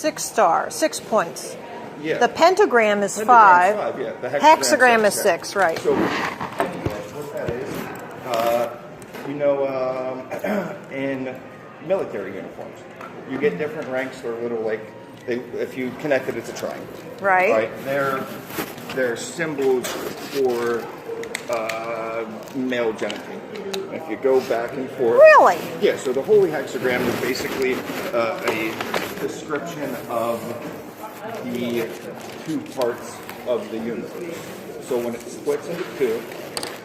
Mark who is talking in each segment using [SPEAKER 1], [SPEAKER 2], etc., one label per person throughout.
[SPEAKER 1] 6 stars, 6 points.
[SPEAKER 2] Yeah.
[SPEAKER 1] The pentagram is
[SPEAKER 2] Pentagram's
[SPEAKER 1] 5.
[SPEAKER 2] Yeah. The
[SPEAKER 1] hexagram is
[SPEAKER 2] yeah.
[SPEAKER 1] 6, right.
[SPEAKER 2] So, what that is, in military uniforms, you get different ranks. They're little like, if you connect it, it's a triangle.
[SPEAKER 1] Right.
[SPEAKER 2] Right. They're symbols for male genitalia. If you go back and forth.
[SPEAKER 1] Really?
[SPEAKER 2] Yeah. So the holy hexagram is basically a description of the 2 parts of the universe. So when it splits into 2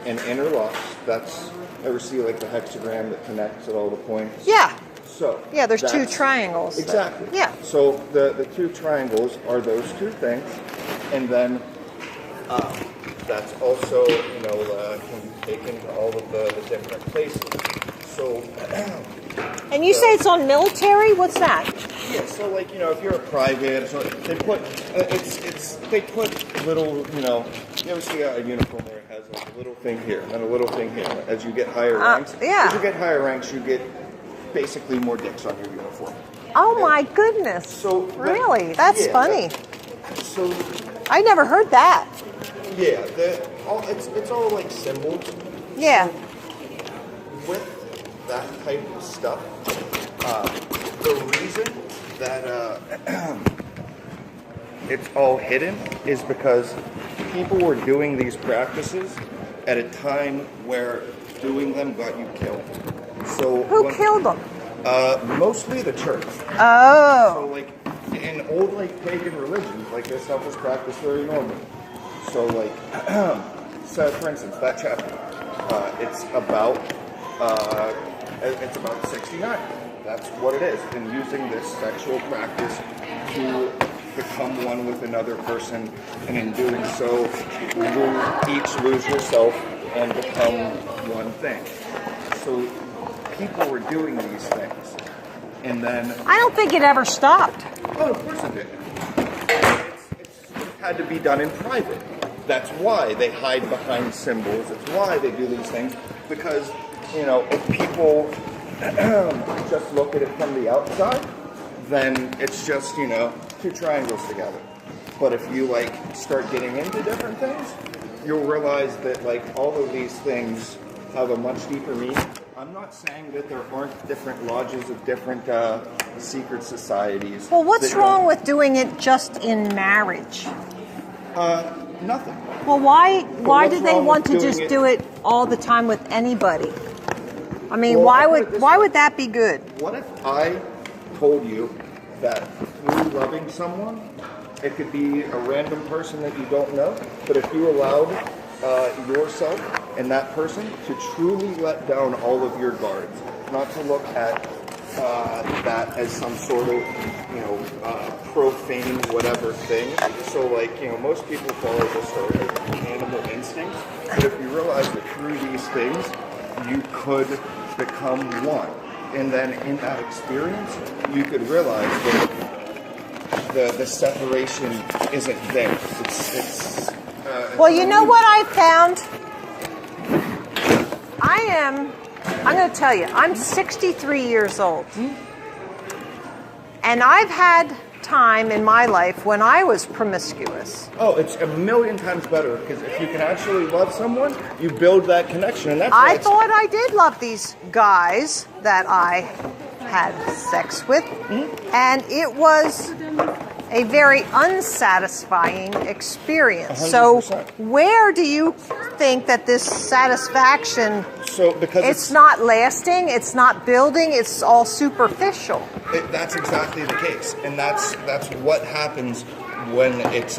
[SPEAKER 2] and interlocks, that's, ever see like the hexagram that connects at all the points?
[SPEAKER 1] Yeah.
[SPEAKER 2] So
[SPEAKER 1] yeah, there's 2 triangles.
[SPEAKER 2] Exactly.
[SPEAKER 1] Yeah.
[SPEAKER 2] So the 2 triangles are those 2 things, and then that's also can be taken to all of the different places. So.
[SPEAKER 1] And you say it's on military? What's that?
[SPEAKER 2] Yeah, so like if you're a private, so they put they put little you ever see a uniform where it has like a little thing here and a little thing here. As you get higher ranks,
[SPEAKER 1] yeah.
[SPEAKER 2] As you get higher ranks, you get basically more dicks on your uniform.
[SPEAKER 1] Oh my goodness!
[SPEAKER 2] So
[SPEAKER 1] really, that's funny.
[SPEAKER 2] So
[SPEAKER 1] I never heard that.
[SPEAKER 2] Yeah, it's all like symbols.
[SPEAKER 1] Yeah.
[SPEAKER 2] So, with that type of stuff, the reason that it's all hidden is because people were doing these practices at a time where doing them got you killed. So
[SPEAKER 1] who killed them?
[SPEAKER 2] Mostly the church.
[SPEAKER 1] Oh.
[SPEAKER 2] So like in old like pagan religions, like this stuff was practiced very normally. So like, so for instance, that chapter, it's about 69. That's what it is. And using this sexual practice to become one with another person, and in doing so, each lose yourself and become one thing. So people were doing these things, and then
[SPEAKER 1] I don't think it ever stopped.
[SPEAKER 2] Oh, of course it did. It had to be done in private. That's why they hide behind symbols. It's why they do these things, because if people just look at it from the outside, then it's just 2 triangles together. But if you start getting into different things, you'll realize that all of these things have a much deeper meaning. I'm not saying that there aren't different lodges of different secret societies.
[SPEAKER 1] Well, what's wrong with doing it just in marriage?
[SPEAKER 2] Nothing.
[SPEAKER 1] Well, why do they want to just do it all the time with anybody? I mean, why would that be good?
[SPEAKER 2] What if I told you that through loving someone, it could be a random person that you don't know, but if you allowed yourself and that person to truly let down all of your guards, not to look at that as some sort of profane whatever thing. So most people follow this sort of animal instinct, but if you realize that through these things you could become one, and then in that experience you could realize that the separation isn't there. It's
[SPEAKER 1] well, you know what I found? I'm going to tell you, I'm 63 years old. And I've had time in my life when I was promiscuous.
[SPEAKER 2] Oh, it's a million times better, because if you can actually love someone, you build that connection. And that's
[SPEAKER 1] I thought I did love these guys that I had sex with. And it was a very unsatisfying experience.
[SPEAKER 2] 100%.
[SPEAKER 1] So where do you think that this satisfaction,
[SPEAKER 2] because
[SPEAKER 1] it's not lasting, it's not building, it's all superficial?
[SPEAKER 2] That's exactly the case. And that's what happens when it's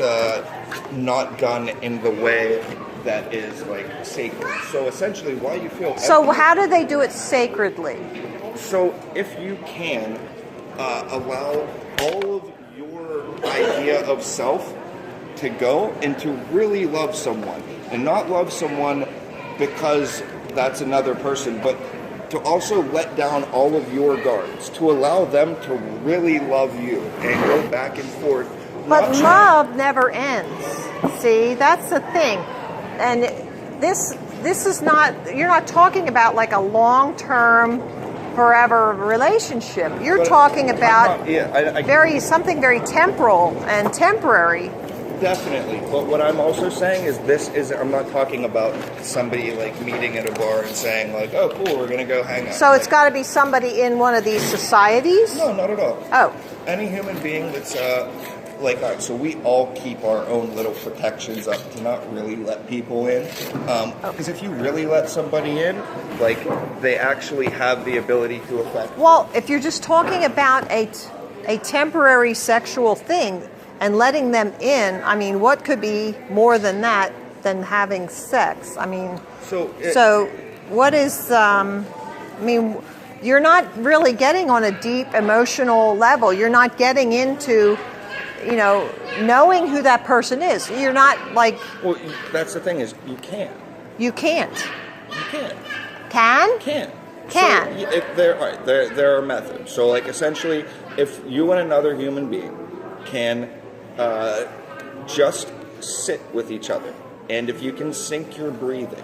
[SPEAKER 2] not done in the way that is sacred. So essentially why you feel
[SPEAKER 1] So how do they do it sacredly?
[SPEAKER 2] So if you can allow all of your idea of self to go and to really love someone, and not love someone because that's another person, but to also let down all of your guards, to allow them to really love you and go back and forth.
[SPEAKER 1] But love never ends. See, that's the thing. And this is not, you're not talking about a long-term forever relationship. You're
[SPEAKER 2] But
[SPEAKER 1] talking
[SPEAKER 2] I'm
[SPEAKER 1] about
[SPEAKER 2] not- yeah,
[SPEAKER 1] something very temporal and temporary.
[SPEAKER 2] definitely. But what I'm also saying is I'm not talking about somebody like meeting at a bar and saying like, oh, cool, we're going to go hang out.
[SPEAKER 1] So it's got to be somebody in one of these societies?
[SPEAKER 2] No, not at all.
[SPEAKER 1] Oh.
[SPEAKER 2] Any human being that's like that. So we all keep our own little protections up to not really let people in. Because if you really let somebody in, like they actually have the ability to affect.
[SPEAKER 1] Well, if you're just talking about a temporary sexual thing and letting them in, I mean, what could be more than that than having sex? I mean, so what is, I mean, you're not really getting on a deep emotional level. You're not getting into, you know, knowing who that person is. You're not like...
[SPEAKER 2] Well, that's the thing is, you can't.
[SPEAKER 1] You can't.
[SPEAKER 2] You can't.
[SPEAKER 1] Can?
[SPEAKER 2] Can't.
[SPEAKER 1] Can.
[SPEAKER 2] So, if there are methods. So, like, essentially, if you and another human being can just sit with each other, and if you can sync your breathing,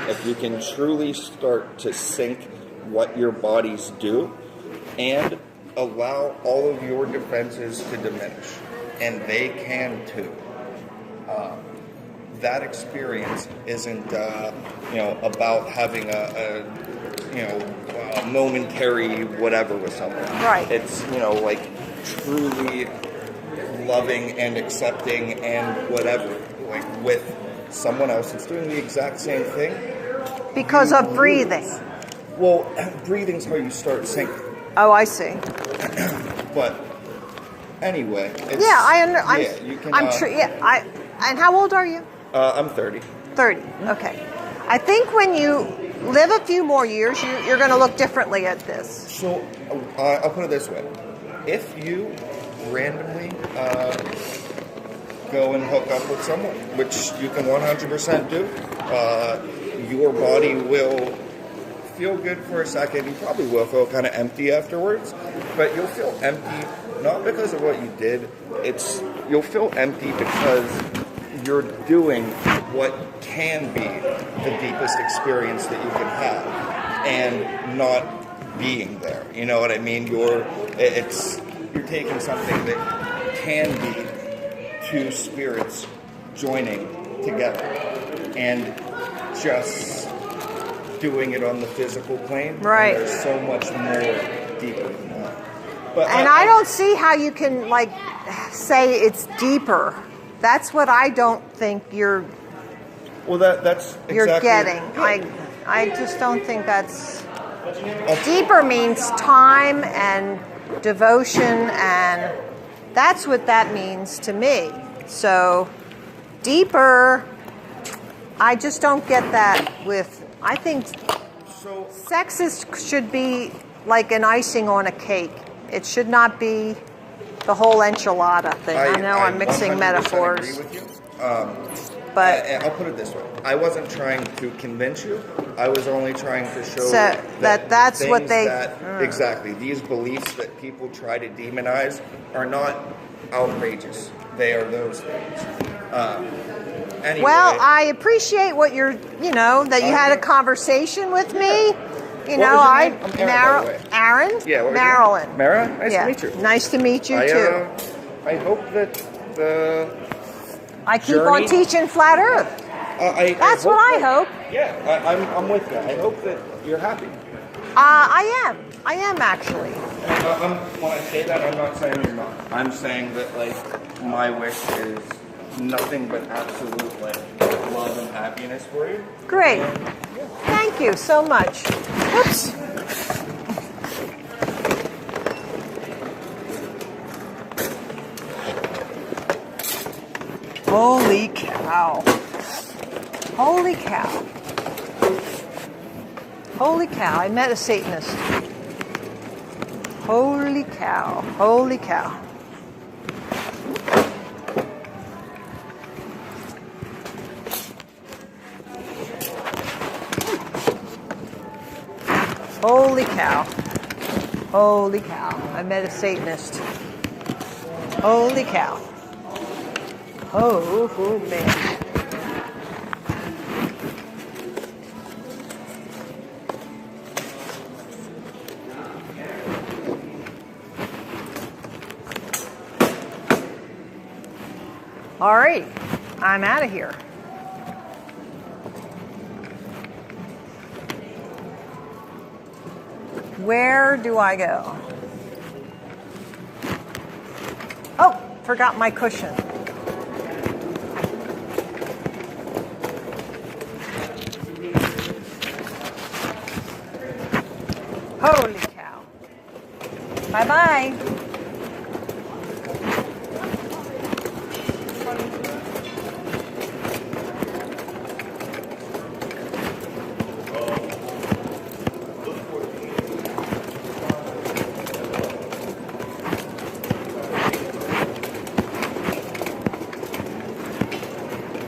[SPEAKER 2] if you can truly start to sync what your bodies do, and allow all of your defenses to diminish, and they can too. That experience isn't, about having a momentary whatever with someone.
[SPEAKER 1] Right.
[SPEAKER 2] It's, like truly loving and accepting and whatever, like with someone else that's doing the exact same thing.
[SPEAKER 1] Because of breathing.
[SPEAKER 2] Well, breathing's how you start syncing.
[SPEAKER 1] Oh, I see.
[SPEAKER 2] But anyway, it's,
[SPEAKER 1] and how old are you?
[SPEAKER 2] I'm 30.
[SPEAKER 1] 30. Okay. I think when you live a few more years, you're going to look differently at this.
[SPEAKER 2] So I'll put it this way: if you randomly go and hook up with someone, which you can 100% do, your body will feel good for a second. You probably will feel kind of empty afterwards, but you'll feel empty not because of what you did. You'll feel empty because you're doing what can be the deepest experience that you can have, and not being there. You know what I mean? You're taking something that can be two spirits joining together and just doing it on the physical plane.
[SPEAKER 1] Right.
[SPEAKER 2] And there's so much more deeper than that. But
[SPEAKER 1] I don't see how you can say it's deeper. That's what I don't think you're.
[SPEAKER 2] Well, that's exactly
[SPEAKER 1] you're getting. I just don't think that's. Deeper means time and devotion, and that's what that means to me. So, deeper, I just don't get that with. I think sex should be like an icing on a cake. It should not be the whole enchilada thing. I know I'm mixing metaphors.
[SPEAKER 2] Agree with you.
[SPEAKER 1] But
[SPEAKER 2] I'll put it this way: I wasn't trying to convince you. I was only trying to show
[SPEAKER 1] that's what they
[SPEAKER 2] exactly. These beliefs that people try to demonize are not outrageous. They are those things. Anyway,
[SPEAKER 1] well, I appreciate what you're. That you had a conversation with me.
[SPEAKER 2] I'm Aaron, by the way.
[SPEAKER 1] Aaron?
[SPEAKER 2] Yeah, what was
[SPEAKER 1] Marilyn.
[SPEAKER 2] your name? Mara? Nice to meet you.
[SPEAKER 1] Nice to meet you too.
[SPEAKER 2] I hope that the
[SPEAKER 1] I keep on teaching flat Earth. That's what I hope.
[SPEAKER 2] Yeah, I'm with you. I hope that you're happy.
[SPEAKER 1] I am actually.
[SPEAKER 2] When I say that, I'm not saying you're not. I'm saying that my wish is nothing but absolute love and happiness for you.
[SPEAKER 1] Great. Thank you so much. Oops. Holy cow. Holy cow. Holy cow. I met a Satanist. Holy cow. Holy cow. Holy cow. Holy cow. I met a Satanist. Holy cow. Oh man. All right, I'm out of here. Where do I go? Oh, forgot my cushion. Holy cow. Bye-bye.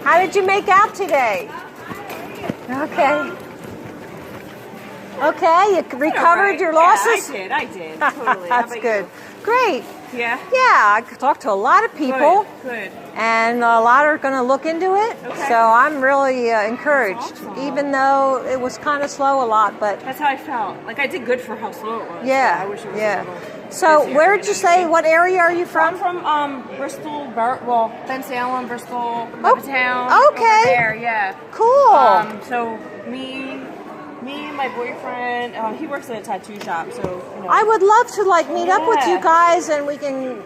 [SPEAKER 1] How did you make out today? Okay. Okay, you recovered your losses?
[SPEAKER 3] Yeah, I did. Totally.
[SPEAKER 1] That's good. Great.
[SPEAKER 3] Yeah?
[SPEAKER 1] Yeah, I talked to a lot of people.
[SPEAKER 3] Good.
[SPEAKER 1] And a lot are going to look into it.
[SPEAKER 3] Okay.
[SPEAKER 1] So I'm really encouraged,
[SPEAKER 3] Awesome.
[SPEAKER 1] even though it was kind of slow a lot. But
[SPEAKER 3] That's how I felt. Like, I did good for how slow it was.
[SPEAKER 1] yeah,
[SPEAKER 3] I wish it was
[SPEAKER 1] yeah.
[SPEAKER 3] a little
[SPEAKER 1] So
[SPEAKER 3] busier,
[SPEAKER 1] where
[SPEAKER 3] but
[SPEAKER 1] did you say, what area are you
[SPEAKER 3] I'm
[SPEAKER 1] from?
[SPEAKER 3] from Bristol, Bensalem, Bristol, Levittown.
[SPEAKER 1] okay.
[SPEAKER 3] Over there, yeah.
[SPEAKER 1] Cool.
[SPEAKER 3] So me and my boyfriend, he works at a tattoo shop, so, you know.
[SPEAKER 1] I would love to meet up with you
[SPEAKER 3] Yeah.
[SPEAKER 1] guys, and we can,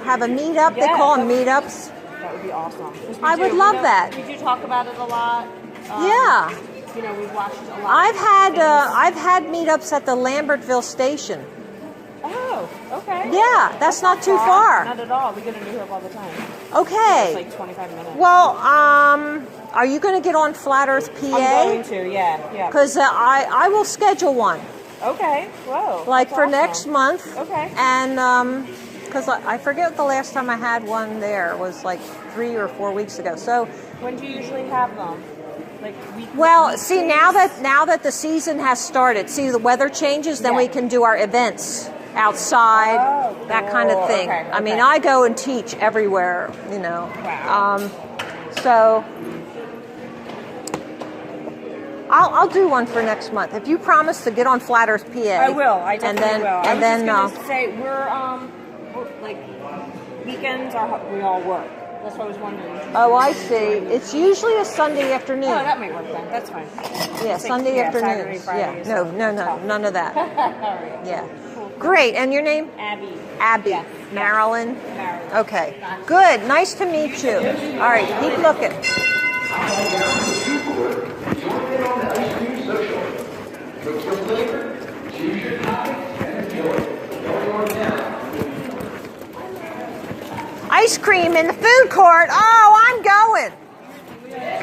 [SPEAKER 1] have a meetup. They
[SPEAKER 3] Yeah,
[SPEAKER 1] call them
[SPEAKER 3] that
[SPEAKER 1] meetups.
[SPEAKER 3] That would be awesome. 'Cause
[SPEAKER 1] I would love that.
[SPEAKER 3] We do talk about it a lot.
[SPEAKER 1] Yeah.
[SPEAKER 3] We've watched a lot.
[SPEAKER 1] I've had meetups at the Lambertville station.
[SPEAKER 3] Oh, okay.
[SPEAKER 1] Yeah, that's not too far.
[SPEAKER 3] Not at all. We go to New Hope all the time.
[SPEAKER 1] Okay.
[SPEAKER 3] It's like 25 minutes.
[SPEAKER 1] Well, are you going to get on Flat Earth
[SPEAKER 3] I'm going
[SPEAKER 1] PA?
[SPEAKER 3] to, yeah.
[SPEAKER 1] Because I will schedule one,
[SPEAKER 3] Okay, whoa.
[SPEAKER 1] like
[SPEAKER 3] that's
[SPEAKER 1] for
[SPEAKER 3] awesome.
[SPEAKER 1] next month.
[SPEAKER 3] Okay.
[SPEAKER 1] And because I forget the last time I had one there. It was like 3 or 4 weeks ago. So,
[SPEAKER 3] When do you usually have them? Like
[SPEAKER 1] well, see, now that the season has started, see the weather changes, then
[SPEAKER 3] Yeah.
[SPEAKER 1] we can do our events outside,
[SPEAKER 3] Oh,
[SPEAKER 1] that kind of
[SPEAKER 3] cool.
[SPEAKER 1] thing.
[SPEAKER 3] Okay,
[SPEAKER 1] I mean,
[SPEAKER 3] okay.
[SPEAKER 1] I go and teach everywhere,
[SPEAKER 3] Wow.
[SPEAKER 1] So I'll do one for next month. If you promise to get on Flat Earth PA.
[SPEAKER 3] I will. I definitely will.
[SPEAKER 1] And then
[SPEAKER 3] I was just gonna say we're like weekends we all work. That's what I was wondering.
[SPEAKER 1] oh, I see. It's usually a Sunday afternoon.
[SPEAKER 3] Oh, that might work then. That's fine.
[SPEAKER 1] Yeah, Sunday afternoon.
[SPEAKER 3] Saturday, Friday.
[SPEAKER 1] Yeah, no, none of that.
[SPEAKER 3] All right.
[SPEAKER 1] Yeah. Great. And your name?
[SPEAKER 3] Abby.
[SPEAKER 1] Abby.
[SPEAKER 3] Yes.
[SPEAKER 1] Marilyn?
[SPEAKER 3] Marilyn.
[SPEAKER 1] Okay. Good. Nice to meet you. All right. Keep looking. Ice cream in the food court. Oh, I'm going.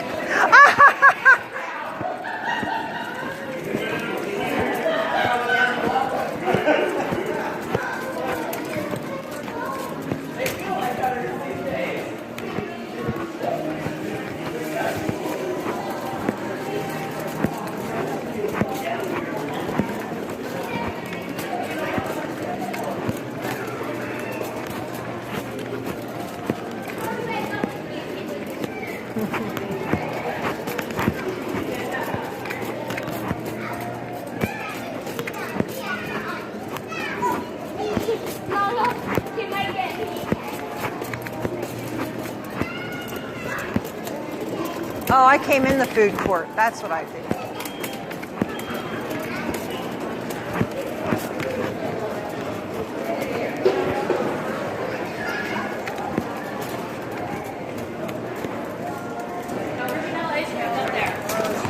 [SPEAKER 1] Oh, I came in the food court. That's what I did.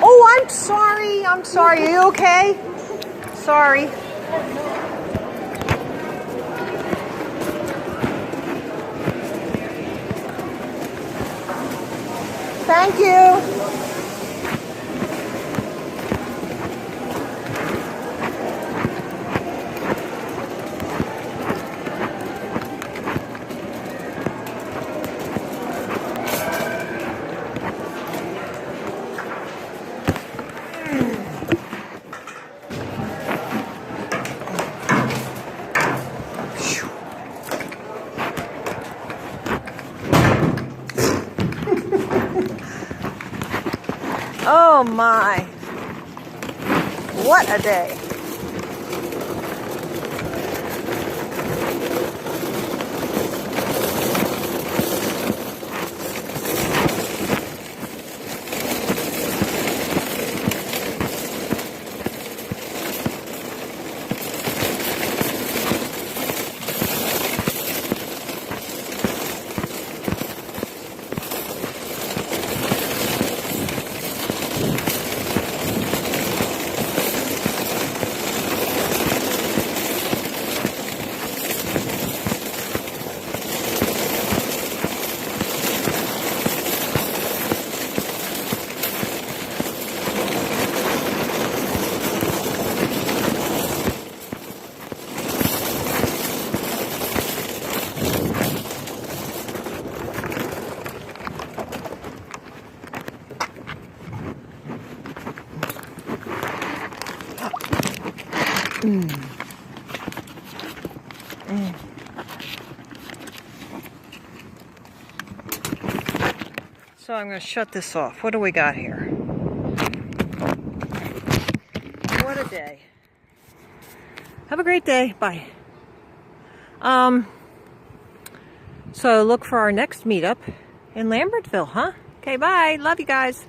[SPEAKER 1] Oh, I'm sorry. I'm sorry. Are you okay? Sorry. Thank you. Oh my. What a day. So I'm going to shut this off. What do we got here? What a day. Have a great day. Bye. So look for our next meetup in Lambertville, huh? Okay, bye. Love you guys.